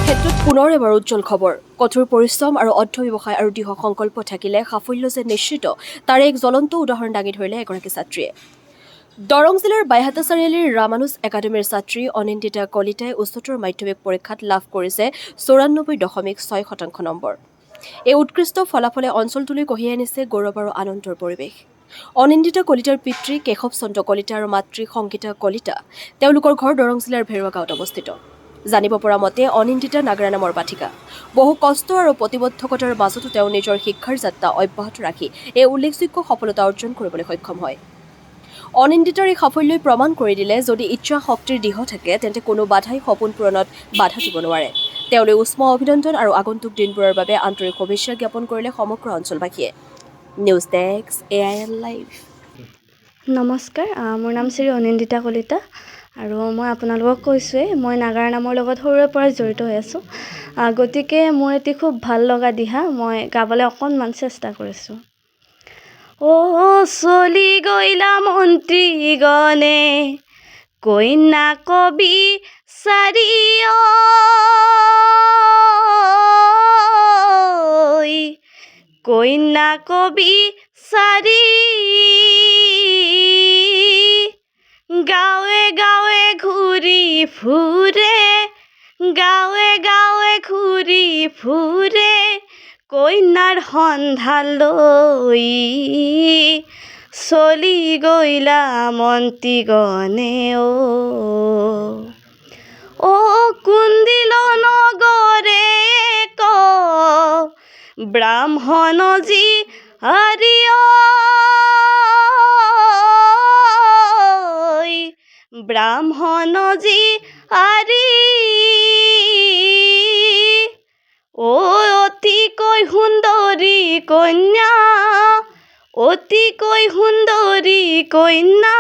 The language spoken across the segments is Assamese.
ক্ষেত্ৰত পুনৰ এবাৰ উজ্জ্বল খবৰ। কঠোৰ পৰিশ্ৰম আৰু অধ্যৱসায় আৰু দৃঢ় সংকল্প থাকিলে সাফল্য যে নিশ্চিত, তাৰে এক জ্বলন্ত উদাহৰণ দাঙি ধৰিলে এগৰাকী ছাত্ৰীয়ে। দৰং জিলাৰ বাইহাটা চাৰিআলিৰ ৰামানুজ একাডেমীৰ ছাত্ৰী অনিন্দিতা কলিতাই উচ্চতৰ মাধ্যমিক পৰীক্ষাত লাভ কৰিছে 94.6% নম্বৰ। এই উৎকৃষ্ট ফলাফলে অঞ্চলটোলৈ কঢ়িয়াই আনিছে গৌৰৱ আৰু আনন্দৰ পৰিৱেশ। অনিন্দিতা কলিতাৰ পিতৃ কেশৱ চন্দ্ৰ কলিতা আৰু মাতৃ সংগীতা কলিতা। তেওঁলোকৰ ঘৰ দৰং জিলাৰ ভেৰুৱা গাঁৱত অৱস্থিত। জানিব পৰা মতে অনিন্দিতা নাগৰা নামৰ বাঠিকা। বহু কষ্ট আৰু প্ৰতিবদ্ধকতাৰ মাজতো তেওঁ নিজৰ শিক্ষাৰ যাত্ৰা অব্যাহত ৰাখি এই উল্লেখযোগ্য সফলতা অৰ্জন কৰিবলৈ সক্ষম হয়। অনিন্দিতাৰ এই সাফল্যই প্ৰমাণ কৰি দিলে, যদি ইচ্ছা শক্তিৰ দৃঢ় থাকে তেন্তে কোনো বাধাই সপোন পূৰণত বাধা দিব নোৱাৰে। তেওঁলৈ উষ্ম অভিনন্দন আৰু আগন্তুক দিনবোৰৰ বাবে আন্তৰিক শুভেচ্ছা জ্ঞাপন কৰিলে সমগ্ৰ অঞ্চলবাসীয়ে। News desk AIL live. নমস্কাৰ, মোৰ নাম শ্ৰী অনিন্দিতা কলিতা আৰু মই আপোনালোকক কৈছোঁৱেই মই নাগাৰা নামৰ লগত সৰুৰে পৰাই জড়িত হৈ আছোঁ। গতিকে মোৰ এটি খুব ভাল লগা দিহা মই গাবলৈ অকণমান চেষ্টা কৰিছোঁ। চলি গৈলা মন্ত্ৰীগণে কন্যা কবি চাৰিয় কন্যা কবি চাৰি গাঁৱে গাঁৱে ঘূৰি ফুৰে গাঁৱে গাঁৱে ঘূৰি ফুৰে কন্যাৰ সন্ধান লৈ চলি গৈলা মন্ত্ৰীগণে কুন্দিল নগৰে ব্ৰাহ্মণ যি আৰিয় ব্ৰাহ্মণ যি আৰি অতিকৈ সুন্দৰী কন্যা অতিকৈ সুন্দৰী কন্যা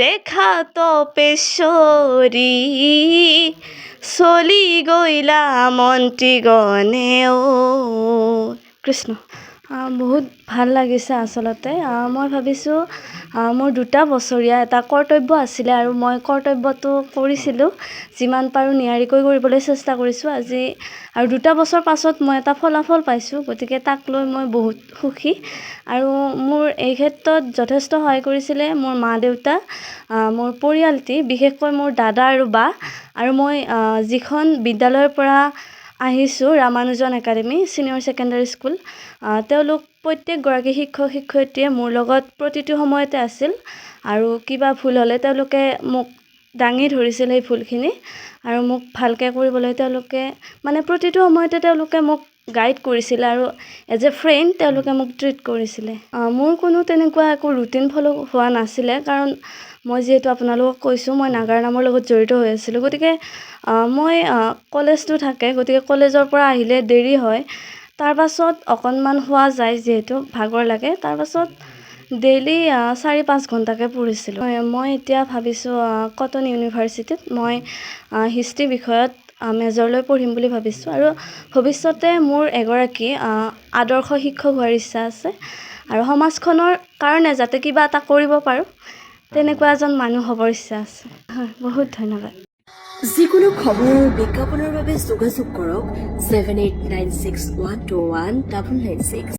দেখা তপেশ্বৰী চলি গৈলা মন্ত্ৰীগণে কৃষ্ণ। বহুত ভাল লাগিছে আচলতে। মই ভাবিছোঁ মোৰ 2টা বছৰীয়া এটা কৰ্তব্য আছিলে আৰু মই কৰ্তব্যটো কৰিছিলোঁ, যিমান পাৰোঁ নিয়াৰিকৈ কৰিবলৈ চেষ্টা কৰিছোঁ। আজি আৰু 2টা বছৰ পাছত মই এটা ফলাফল পাইছোঁ, গতিকে তাক লৈ মই বহুত সুখী। আৰু মোৰ এই ক্ষেত্ৰত যথেষ্ট সহায় কৰিছিলে মোৰ মা দেউতা, মোৰ পৰিয়ালটি, বিশেষকৈ মোৰ দাদা আৰু বা। আৰু মই যিখন বিদ্যালয়ৰ পৰা আহিছোঁ, Ramanujan academy senior secondary school, তেওঁলোক প্ৰত্যেকগৰাকী শিক্ষক শিক্ষয়িত্ৰীয়ে মোৰ লগত প্ৰতিটো সময়তে আছিল আৰু কিবা ভুল হ'লে তেওঁলোকে মোক দাঙি ধৰিছিল সেই ভুলখিনি আৰু মোক ভালকৈ কৰিবলৈ তেওঁলোকে প্ৰতিটো সময়তে তেওঁলোকে মোক গাইড কৰিছিলে আৰু এজ এ ফ্ৰেণ্ড তেওঁলোকে মোক ট্ৰিট কৰিছিলে। মোৰ কোনো তেনেকুৱা একো ৰুটিন ফ'ল' হোৱা নাছিলে, কাৰণ মই যিহেতু আপোনালোকক কৈছোঁ মই নাগাৰা নামৰ লগত জড়িত হৈ আছিলোঁ। গতিকে মই কলেজটো থাকে, গতিকে কলেজৰ পৰা আহিলে দেৰি হয়, তাৰ পাছত অকণমান শোৱা যায় যিহেতু ভাগৰ লাগে, তাৰ পাছত ডেইলি 4-5 ঘণ্টাকৈ পঢ়িছিলোঁ। মই এতিয়া ভাবিছোঁ কটন ইউনিভাৰ্চিটিত মই হিষ্ট্ৰী বিষয়ত মেজৰ লৈ পঢ়িম বুলি ভাবিছোঁ আৰু ভৱিষ্যতে মোৰ এগৰাকী আদৰ্শ শিক্ষক হোৱাৰ ইচ্ছা আছে আৰু সমাজখনৰ কাৰণে যাতে কিবা এটা কৰিব পাৰোঁ তেনেকুৱা এজন মানুহ হ'বৰ ইচ্ছা আছে। হয়, বহুত ধন্যবাদ। যিকোনো খবৰ আৰু বিজ্ঞাপনৰ বাবে যোগাযোগ কৰক 7896121996।